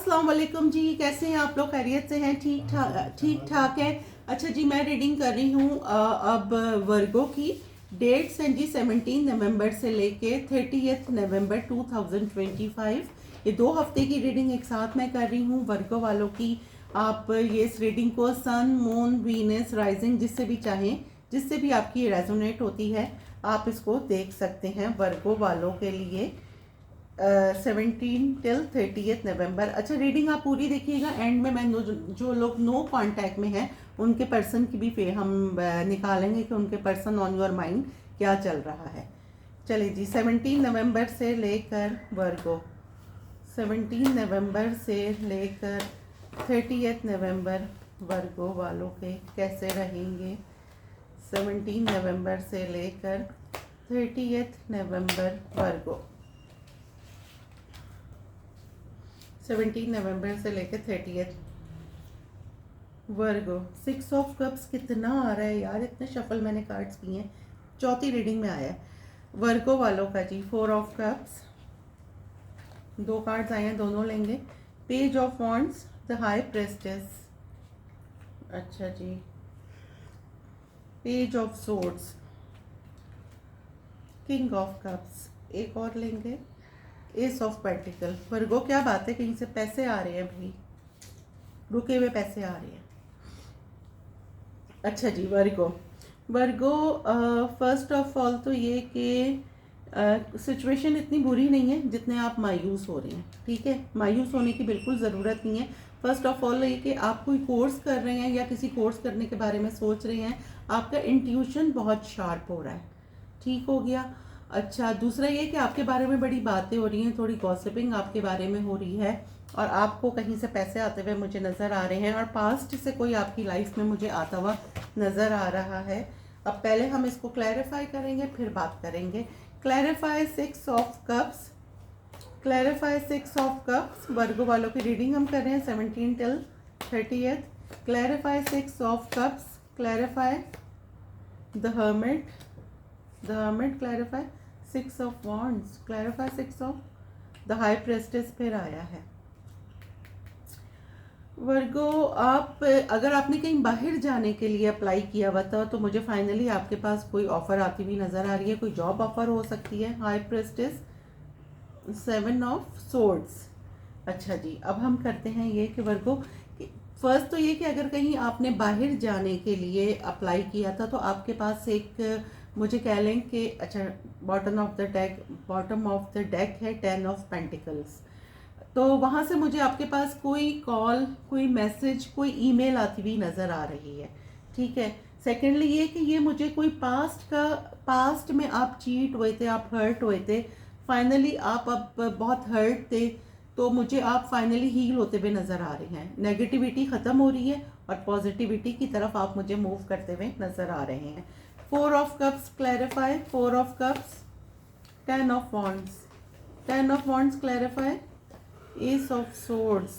अस्सलाम वालेकुम जी, कैसे हैं आप लोग? खैरियत से हैं? ठीक ठाक है। अच्छा जी, मैं रीडिंग कर रही हूँ अब वर्गो की। डेट्स हैं जी 17 नवंबर से लेके 30 नवंबर 2025। ये 2 हफ्ते की रीडिंग एक साथ मैं कर रही हूँ वर्गो वालों की। आप ये इस रीडिंग को सन, मून, वीनस, राइजिंग जिससे भी चाहें, जिससे भी आपकी रेजोनेट होती है, आप इसको देख सकते हैं वर्गो वालों के लिए। 17 टिल 30 नवंबर। अच्छा, रीडिंग आप पूरी देखिएगा। एंड में मैं जो लोग नो कांटेक्ट में हैं उनके पर्सन की भी हम निकालेंगे कि उनके पर्सन ऑन योर माइंड क्या चल रहा है। चलिए जी, 17 नवंबर से लेकर वर्गो, 17 नवंबर से लेकर 30 नवंबर वर्गो वालों के कैसे रहेंगे। 17 नवंबर से लेकर 30 नवंबर वर्गो, 17 नवंबर से लेकर 30 वर्गो। 6 ऑफ कप्स कितना आ रहा है यार, इतने शफल मैंने कार्ड्स किए हैं, चौथी रीडिंग में आया है वर्गो वालों का जी। 4 ऑफ कप्स, 2 कार्ड्स आए हैं, दोनों लेंगे। Page of wands, the high priestess. अच्छा जी, page of swords, king of cups, एक और लेंगे। S of pentacle. वर्गो क्या बात है, कहीं से पैसे आ रहे हैं भाई, रुके हुए पैसे आ रहे हैं। अच्छा जी, वर्गो फर्स्ट ऑफ ऑल तो ये कि सिचुएशन इतनी बुरी नहीं है जितने आप मायूस हो रहे हैं। ठीक है, मायूस होने की बिल्कुल ज़रूरत नहीं है। फर्स्ट ऑफ ऑल ये कि आप कोई कोर्स कर रहे हैं या किसी कोर्स करने के बारे में सोच रहे हैं, आपका इंट्यूशन बहुत शार्प हो रहा है। ठीक हो गया। अच्छा, दूसरा ये कि आपके बारे में बड़ी बातें हो रही हैं, थोड़ी गॉसिपिंग आपके बारे में हो रही है और आपको कहीं से पैसे आते हुए मुझे नज़र आ रहे हैं और पास्ट से कोई आपकी लाइफ में मुझे आता हुआ नज़र आ रहा है। अब पहले हम इसको क्लैरिफाई करेंगे, फिर बात करेंगे। Clarify 6 of cups, clarify 6 of cups. Virgo वालों की रीडिंग हम कर रहे हैं 17 till 30। Clarify 6 of cups, clarify the hermit, the hermit, clarify 6 of wands, clarify 6 of the high priestess फिर आया है। वर्गो, आप अगर आपने कहीं बाहर जाने के लिए अप्लाई किया हुआ था तो मुझे फाइनली आपके पास कोई ऑफ़र आती हुई नज़र आ रही है, कोई जॉब ऑफ़र हो सकती है। High प्रेस्टेस, 7 of swords. अच्छा जी, अब हम करते हैं ये कि वर्गो, फर्स्ट तो ये कि अगर कहीं आपने बाहर जाने के लिए अप्लाई किया था तो आपके पास एक, मुझे कह लें कि, अच्छा, बॉटम ऑफ द डेक है 10 ऑफ पेंटिकल्स। तो वहाँ से मुझे आपके पास कोई कॉल, कोई मैसेज, कोई ईमेल आती हुई नज़र आ रही है। ठीक है। सेकेंडली ये कि ये मुझे कोई पास्ट में आप चीट हुए थे, आप हर्ट हुए थे, फाइनली आप अब बहुत हर्ट थे, तो मुझे आप फाइनली हील होते हुए नज़र आ रहे हैं। नेगेटिविटी ख़त्म हो रही है और पॉजिटिविटी की तरफ आप मुझे मूव करते हुए नज़र आ रहे हैं। 4 of cups clarify, 4 of cups, 10 of wands, 10 of wands clarify, ace of swords,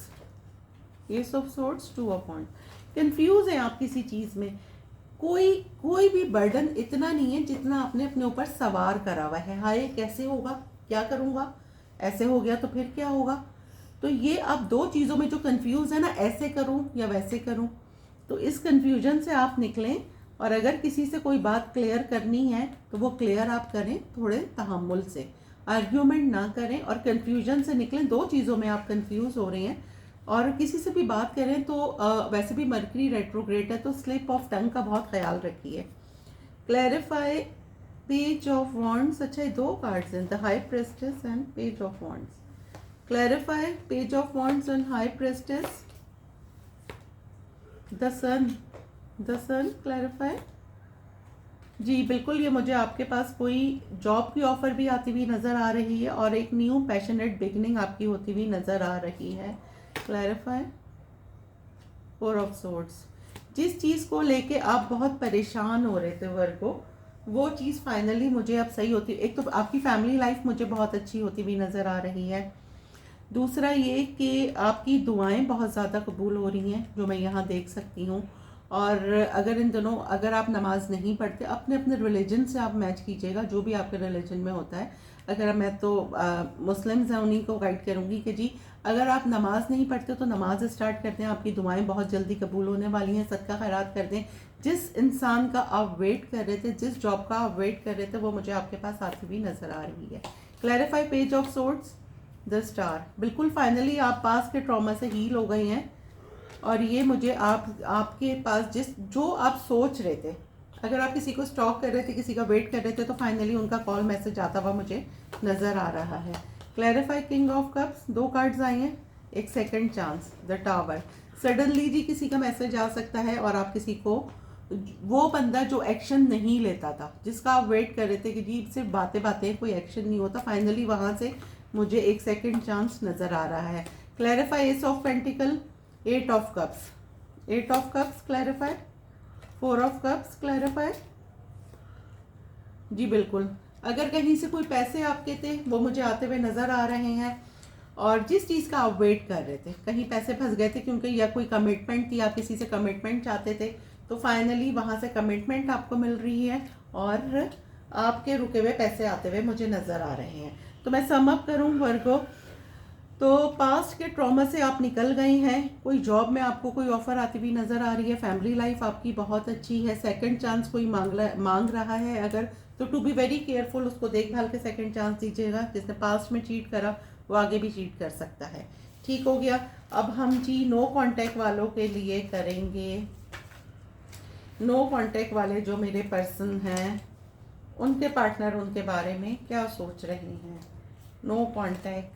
S of swords, 2 of wands. Confuse है आप किसी चीज़ में, कोई भी बर्डन इतना नहीं है जितना आपने अपने ऊपर सवार करा हुआ है। हाय, कैसे होगा, क्या करूँगा, ऐसे हो गया तो फिर क्या होगा। तो ये आप दो चीज़ों में जो कंफ्यूज है ना, ऐसे करूँ या वैसे करूँ, तो इस कंफ्यूजन से आप निकलें। और अगर किसी से कोई बात क्लियर करनी है तो वो क्लियर आप करें थोड़े तहम्मुल से, आर्ग्यूमेंट ना करें और कंफ्यूजन से निकलें। दो चीज़ों में आप कंफ्यूज हो रहे हैं और किसी से भी बात करें तो वैसे भी मरकरी रेट्रोग्रेड है तो स्लिप ऑफ टंग का बहुत ख्याल रखिए। Clarify page of wands. अच्छा, ये 2 कार्ड्स हैं, the high priestess and page of wands. Clarify page of wands and high priestess, the sun, the sun clarify. जी बिल्कुल, ये मुझे आपके पास कोई जॉब की ऑफ़र भी आती हुई नज़र आ रही है और एक न्यू पैशनेट बिगनिंग आपकी होती हुई नज़र आ रही है। Clarify 4 of swords. जिस चीज़ को लेके आप बहुत परेशान हो रहे थे वर्गो, वो चीज़ फाइनली मुझे अब सही होती। एक तो आपकी फैमिली लाइफ मुझे बहुत अच्छी होती हुई नज़र आ रही है। दूसरा ये कि आपकी दुआएं बहुत ज़्यादा कबूल हो रही हैं, जो मैं यहाँ देख सकती हूँ। और अगर इन दोनों, अगर आप नमाज नहीं पढ़ते, अपने अपने रिलीजन से आप मैच कीजिएगा, जो भी आपके रिलीजन में होता है। अगर मैं तो मुस्लिम्स हैं उन्हीं को गाइड करूँगी कि जी अगर आप नमाज नहीं पढ़ते तो नमाज स्टार्ट कर दें, आपकी दुआएं बहुत जल्दी कबूल होने वाली हैं। सदका खैरात कर दें। जिस इंसान का आप वेट कर रहे थे, जिस जॉब का आप वेट कर रहे थे, वो मुझे आपके पास आती हुई नजर आ रही है। Clarify page of sorts, the star. बिल्कुल फाइनली आप पास के ट्रॉमा से हील हो गए हैं और ये मुझे आपके पास जो आप सोच रहे थे, अगर आप किसी को स्टॉक कर रहे थे, किसी का वेट कर रहे थे, तो फाइनली उनका कॉल मैसेज आता हुआ मुझे नज़र आ रहा है। Clarify king of cups, 2 cards आए हैं। एक second chance, the tower. Suddenly जी किसी का मैसेज आ सकता है और आप किसी को, वो बंदा जो एक्शन नहीं लेता था, जिसका आप वेट कर रहे थे कि जी सिर्फ बातें बातें, कोई एक्शन नहीं होता, फाइनली वहाँ से मुझे एक सेकंड चांस नज़र आ रहा है। Clarify ace of pentacle, 8 of cups, 8 of cups clarify, 4 of cups clarify. जी बिल्कुल, अगर कहीं से कोई पैसे आपके थे वो मुझे आते हुए नज़र आ रहे हैं और जिस चीज़ का आप वेट कर रहे थे, कहीं पैसे फंस गए थे क्योंकि या कोई कमिटमेंट थी, आप किसी से कमिटमेंट चाहते थे, तो फाइनली वहाँ से कमिटमेंट आपको मिल रही है और आपके रुके हुए पैसे आते हुए मुझे नज़र आ रहे हैं। तो मैं सम अप करूँ वर्गो, तो पास्ट के ट्रॉमा से आप निकल गए हैं। कोई जॉब में आपको कोई ऑफर आती हुई नज़र आ रही है। फैमिली लाइफ आपकी बहुत अच्छी है। सेकंड चांस कोई मांग रहा है अगर, तो टू बी वेरी केयरफुल, उसको देखभाल के सेकंड चांस दीजिएगा। जिसने पास्ट में चीट करा वो आगे भी चीट कर सकता है। ठीक हो गया। अब हम जी नो कांटेक्ट वालों के लिए करेंगे। नो कांटेक्ट वाले जो मेरे पर्सन हैं, उनके पार्टनर उनके बारे में क्या सोच रहे हैं। नो कांटेक्ट,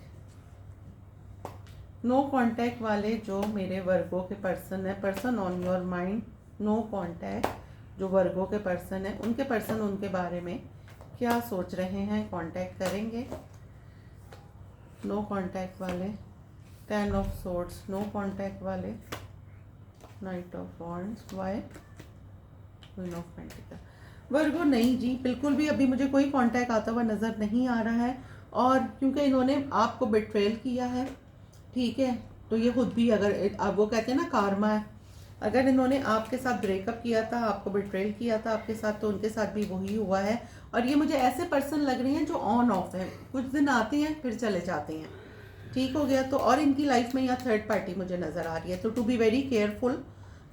नो कांटेक्ट वाले जो मेरे वर्गों के पर्सन है, person on your mind. No contact जो वर्गों के पर्सन है, उनके पर्सन उनके बारे में क्या सोच रहे हैं, कांटेक्ट करेंगे। नो कांटेक्ट वाले, 10 ऑफ सोर्ड्स, नो कांटेक्ट वाले, knight of wands, why, queen of pentacle. Virgo नहीं जी, बिल्कुल भी अभी मुझे कोई कांटेक्ट आता हुआ नज़र नहीं आ रहा है। और क्योंकि इन्होंने आपको बिट्रेल किया है, ठीक है, तो ये खुद भी, अगर अब वो कहते हैं ना कारमा है, अगर इन्होंने आपके साथ ब्रेकअप किया था, आपको बिट्रेल किया था आपके साथ, तो उनके साथ भी वही हुआ है। और ये मुझे ऐसे पर्सन लग रहे हैं जो ऑन ऑफ है, कुछ दिन आते हैं फिर चले जाते हैं। ठीक हो गया। तो और इनकी लाइफ में यहाँ थर्ड पार्टी मुझे नज़र आ रही है। तो टू बी वेरी केयरफुल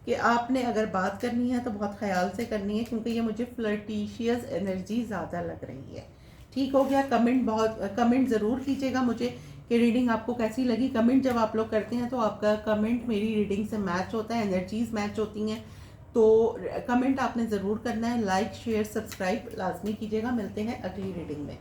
कि आपने अगर बात करनी है तो बहुत ख्याल से करनी है, क्योंकि ये मुझे फ्लर्टिशियस एनर्जी ज़्यादा लग रही है। ठीक हो गया। कमेंट ज़रूर कीजिएगा मुझे कि रीडिंग आपको कैसी लगी। कमेंट जब आप लोग करते हैं तो आपका कमेंट मेरी रीडिंग से मैच होता है, एनर्जीज मैच होती हैं। तो कमेंट आपने ज़रूर करना है। लाइक शेयर सब्सक्राइब लाजमी कीजिएगा। मिलते हैं अगली रीडिंग में।